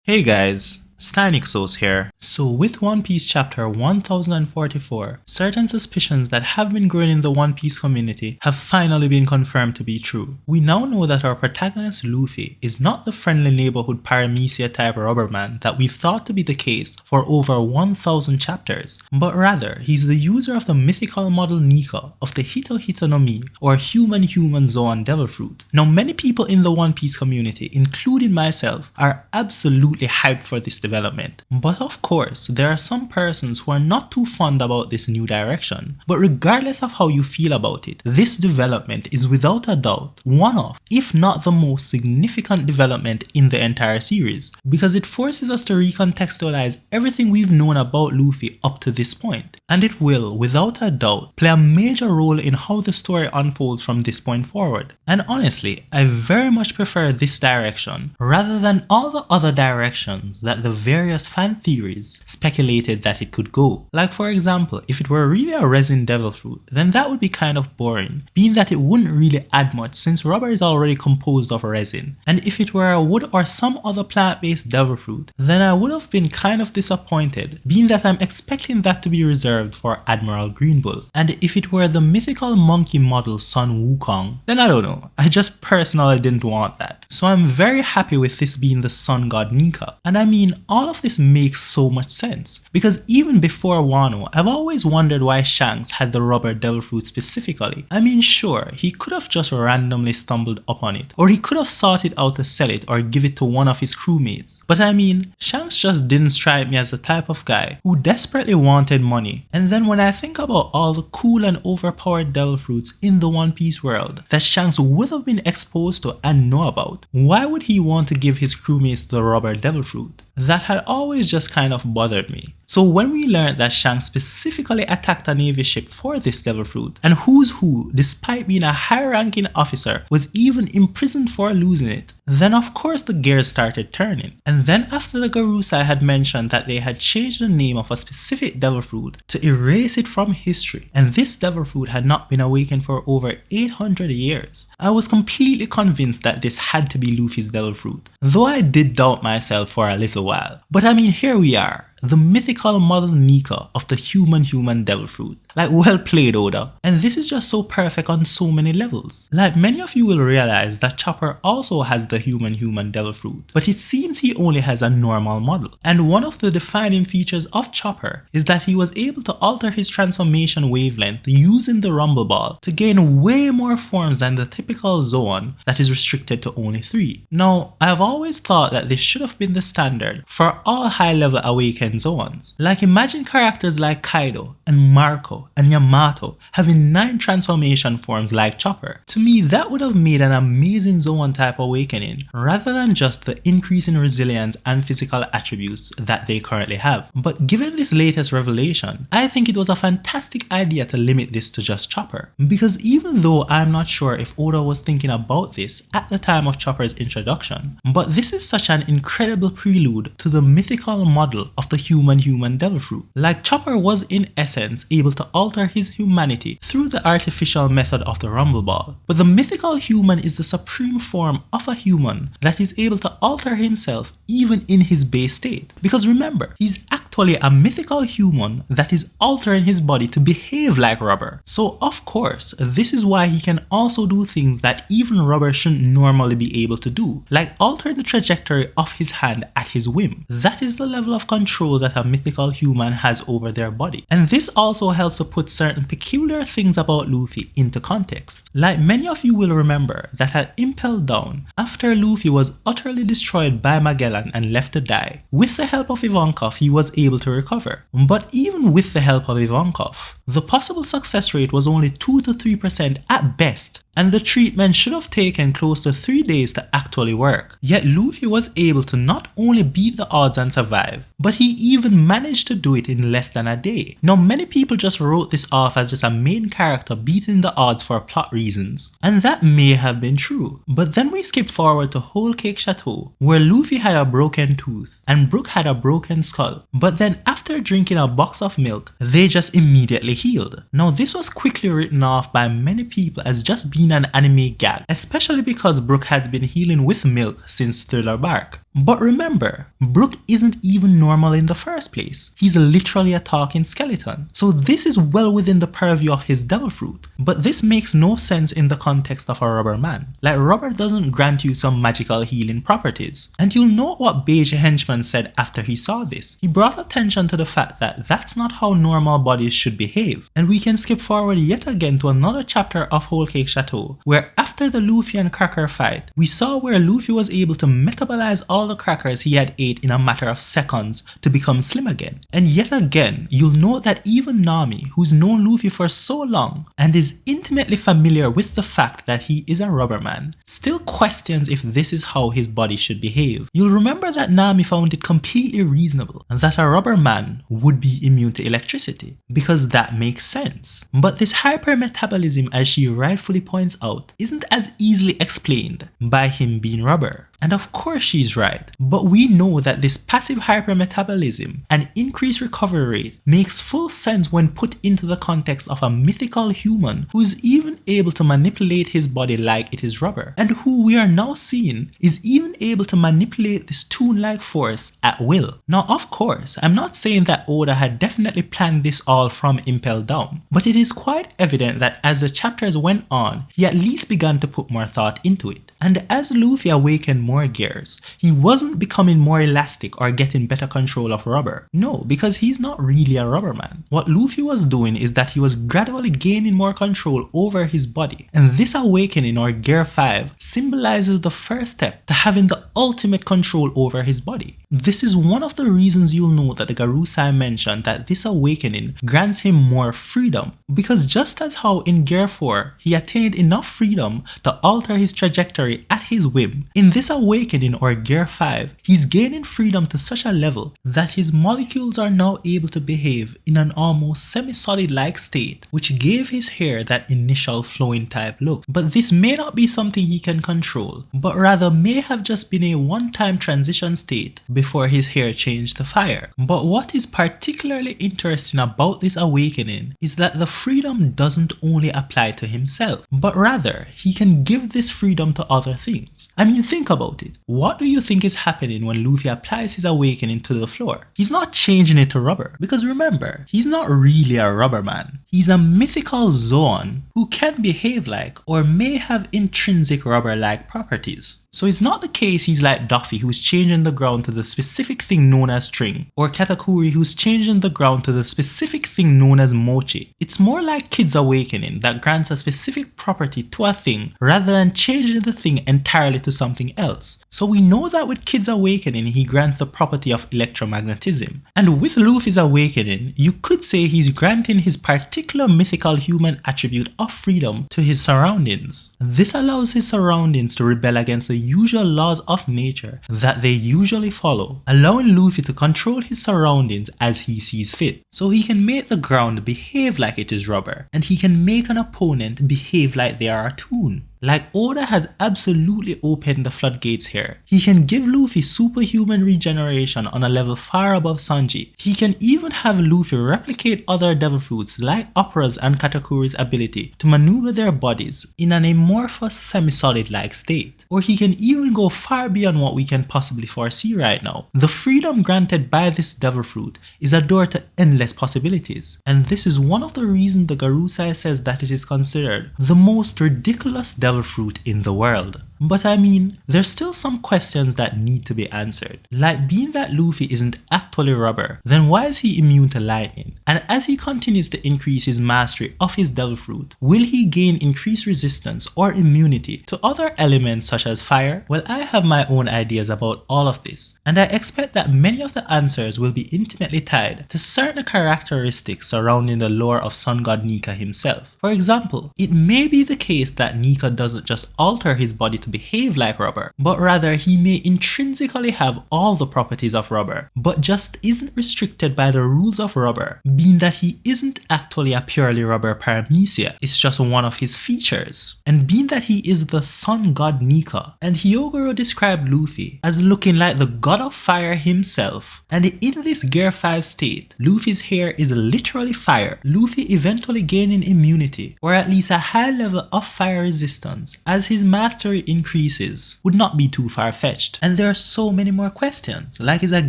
Hey guys, Steinixos here. So with One Piece chapter 1044, certain suspicions that have been growing in the One Piece community have finally been confirmed to be true. We now know that our protagonist Luffy is not the friendly neighborhood Paramecia type rubberman that we've thought to be the case for over 1000 chapters, but rather he's the user of the mythical model Nika of the Hito Hito no Mi, or human Zoan devil fruit. Now many people in the One Piece community, including myself, are absolutely hyped for this development. But of course, there are some persons who are not too fond about this new direction. But regardless of how you feel about it, this development is without a doubt one of, if not the most significant development in the entire series, because it forces us to recontextualize everything we've known about Luffy up to this point. And it will, without a doubt, play a major role in how the story unfolds from this point forward. And honestly, I very much prefer this direction rather than all the other directions that the various fan theories speculated that it could go. Like for example, if it were really a resin devil fruit, then that would be kind of boring, being that it wouldn't really add much since rubber is already composed of resin. And if it were a wood or some other plant-based devil fruit, then I would have been kind of disappointed, being that I'm expecting that to be reserved for Admiral Greenbull. And if it were the mythical monkey model Sun Wukong, then I don't know, I just personally didn't want that. So I'm very happy with this being the sun god Nika. And I mean, all of this makes so much sense, because even before Wano, I've always wondered why Shanks had the rubber devil fruit specifically. I mean, sure, he could have just randomly stumbled upon it, or he could have sought it out to sell it or give it to one of his crewmates. But I mean, Shanks just didn't strike me as the type of guy who desperately wanted money. And then when I think about all the cool and overpowered devil fruits in the One Piece world that Shanks would have been exposed to and know about, why would he want to give his crewmates the rubber devil fruit? That had always just kind of bothered me. So when we learned that Shanks specifically attacked a Navy ship for this devil fruit, and who's who, despite being a high-ranking officer, was even imprisoned for losing it, then of course the gears started turning. And then after the Garusai had mentioned that they had changed the name of a specific devil fruit to erase it from history, and this devil fruit had not been awakened for over 800 years, I was completely convinced that this had to be Luffy's devil fruit, though I did doubt myself for a little while. But I mean, here we are. The mythical model Nika of the human devil fruit. Like, well played, Oda. And this is just so perfect on so many levels. Like, many of you will realize that Chopper also has the human devil fruit, but it seems he only has a normal model. And one of the defining features of Chopper is that he was able to alter his transformation wavelength using the Rumble Ball to gain way more forms than the typical Zoan that is restricted to only 3. Now, I have always thought that this should have been the standard for all high-level awakened Zoans. Like, imagine characters like Kaido and Marco and Yamato having 9 transformation forms like Chopper. To me, that would have made an amazing Zoan type awakening, rather than just the increase in resilience and physical attributes that they currently have. But given this latest revelation, I think it was a fantastic idea to limit this to just Chopper. Because even though I'm not sure if Oda was thinking about this at the time of Chopper's introduction, but this is such an incredible prelude to the mythical model of the human devil fruit. Like, Chopper was in essence able to alter his humanity through the artificial method of the Rumble Ball. But the mythical human is the supreme form of a human that is able to alter himself even in his base state. Because remember, he's actually a mythical human that is altering his body to behave like rubber. So of course, this is why he can also do things that even rubber shouldn't normally be able to do, like alter the trajectory of his hand at his whim. That is the level of control that a mythical human has over their body. And this also helps to put certain peculiar things about Luffy into context. Like, many of you will remember that at Impel Down, after Luffy was utterly destroyed by Magellan and left to die, with the help of Ivankov he was able to recover. But even with the help of Ivankov, the possible success rate was only 2 to 3% at best, and the treatment should have taken close to 3 days to actually work. Yet Luffy was able to not only beat the odds and survive, but he even managed to do it in less than a day. Now, many people just wrote this off as just a main character beating the odds for plot reasons, and that may have been true. But then we skip forward to Whole Cake Chateau, where Luffy had a broken tooth and Brook had a broken skull, but then after drinking a box of milk, they just immediately healed. Now, this was quickly written off by many people as just being an anime gag, especially because Brook has been healing with milk since Thriller Bark. But remember, Brook isn't even normal in the first place. He's literally a talking skeleton. So this is well within the purview of his devil fruit. But this makes no sense in the context of a rubber man. Like, rubber doesn't grant you some magical healing properties. And you'll know what Beige Henchman said after he saw this. He brought attention to the fact that that's not how normal bodies should behave. And we can skip forward yet again to another chapter of Whole Cake Chateau, where after the Luffy and Cracker fight, we saw where Luffy was able to metabolize all the crackers he had ate in a matter of seconds to become slim again. And yet again, you'll note that even Nami, who's known Luffy for so long and is intimately familiar with the fact that he is a rubber man, still questions if this is how his body should behave. You'll remember that Nami found it completely reasonable that a rubber man would be immune to electricity, because that makes sense. But this hypermetabolism, as she rightfully points out, isn't as easily explained by him being rubber. And of course she's right, but we know that this passive hypermetabolism and increased recovery rate makes full sense when put into the context of a mythical human who is even able to manipulate his body like it is rubber, and who we are now seeing is even able to manipulate this toon-like force at will. Now of course, I'm not saying that Oda had definitely planned this all from Impel Down, but it is quite evident that as the chapters went on, he at least began to put more thought into it. And as Luffy awakened more gears, he wasn't becoming more elastic or getting better control of rubber. No, because he's not really a rubber man. What Luffy was doing is that he was gradually gaining more control over his body. And this awakening, or Gear 5, symbolizes the first step to having the ultimate control over his body. This is one of the reasons you'll note that the Garusai mentioned that this awakening grants him more freedom, because just as how in Gear 4 he attained enough freedom to alter his trajectory at his whim, in this awakening, or Gear 5, he's gaining freedom to such a level that his molecules are now able to behave in an almost semi-solid like state, which gave his hair that initial flowing type look. But this may not be something he can control, but rather may have just been a one-time transition state before his hair changed to fire. But what is particularly interesting about this awakening is that the freedom doesn't only apply to himself, but rather he can give this freedom to other things. I mean, think about it. What do you think is happening when Luffy applies his awakening to the floor? He's not changing it to rubber, because remember, he's not really a rubber man. He's a mythical Zoan who can behave like, or may have intrinsic rubber-like properties. So it's not the case he's like Duffy, who's changing the ground to the specific thing known as string, or Katakuri, who's changing the ground to the specific thing known as mochi. It's more like Kid's awakening that grants a specific property to a thing rather than changing the thing entirely to something else. So we know that with Kid's awakening he grants the property of electromagnetism, and with Luffy's awakening you could say he's granting his particular mythical human attribute of freedom to his surroundings. This allows his surroundings to rebel against the usual laws of nature that they usually follow, allowing Luffy to control his surroundings as he sees fit. So he can make the ground behave like it is rubber, and he can make an opponent behave like they are a toon. Like, Oda has absolutely opened the floodgates here. He can give Luffy superhuman regeneration on a level far above Sanji. He can even have Luffy replicate other devil fruits like Opera's and Katakuri's ability to maneuver their bodies in an amorphous semi-solid like state. Or he can even go far beyond what we can possibly foresee right now. The freedom granted by this devil fruit is a door to endless possibilities. And this is one of the reasons the Garusai says that it is considered the most ridiculous devil fruit in the world. But I mean, there's still some questions that need to be answered. Like, being that Luffy isn't actually rubber, then why is he immune to lightning? And as he continues to increase his mastery of his devil fruit, will he gain increased resistance or immunity to other elements such as fire? Well, I have my own ideas about all of this, and I expect that many of the answers will be intimately tied to certain characteristics surrounding the lore of Sun God Nika himself. For example, it may be the case that Nika doesn't just alter his body to behave like rubber, but rather he may intrinsically have all the properties of rubber, but just isn't restricted by the rules of rubber, being that he isn't actually a purely rubber paramecia, it's just one of his features. And being that he is the sun god Nika, and Hyogoro described Luffy as looking like the god of fire himself, and in this Gear 5 state, Luffy's hair is literally fire, Luffy eventually gaining immunity, or at least a high level of fire resistance, as his mastery increases would not be too far-fetched. And there are so many more questions, like is a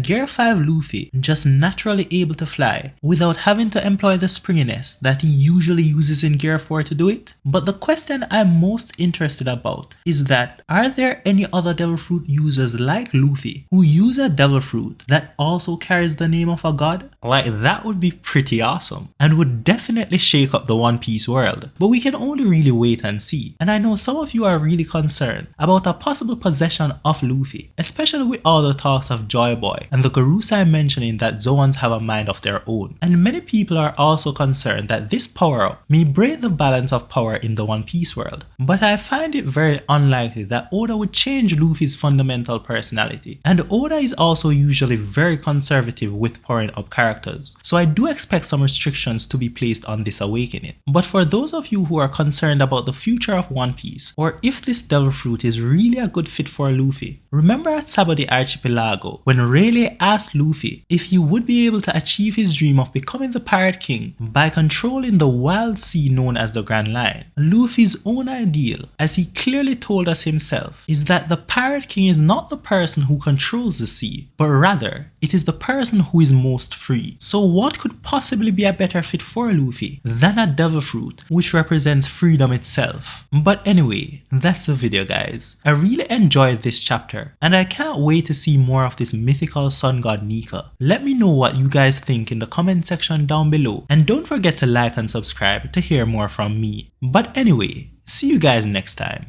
Gear 5 Luffy just naturally able to fly without having to employ the springiness that he usually uses in Gear 4 to do it? But the question I'm most interested about is that are there any other Devil Fruit users like Luffy who use a Devil Fruit that also carries the name of a god? Like, that would be pretty awesome and would definitely shake up the One Piece world. But we can only really wait and see. And I know some of you are really concerned about a possible possession of Luffy, especially with all the talks of Joy Boy and the Garusai mentioning that Zoans have a mind of their own. And many people are also concerned that this power-up may break the balance of power in the One Piece world. But I find it very unlikely that Oda would change Luffy's fundamental personality. And Oda is also usually very conservative with powering up characters, so I do expect some restrictions to be placed on this awakening. But for those of you who are concerned about the future of One Piece, or if this Devil Fruit is really a good fit for Luffy, remember at Sabo the Archipelago when Rayleigh asked Luffy if he would be able to achieve his dream of becoming the Pirate King by controlling the wild sea known as the Grand Line. Luffy's own ideal, as he clearly told us himself, is that the Pirate King is not the person who controls the sea, but rather it is the person who is most free. So what could possibly be a better fit for Luffy than a Devil Fruit, which represents freedom itself? But anyway, that's the video guys. I really enjoyed this chapter and I can't wait to see more of this mythical sun god Nika. Let me know what you guys think in the comment section down below, and don't forget to like and subscribe to hear more from me. But anyway, see you guys next time.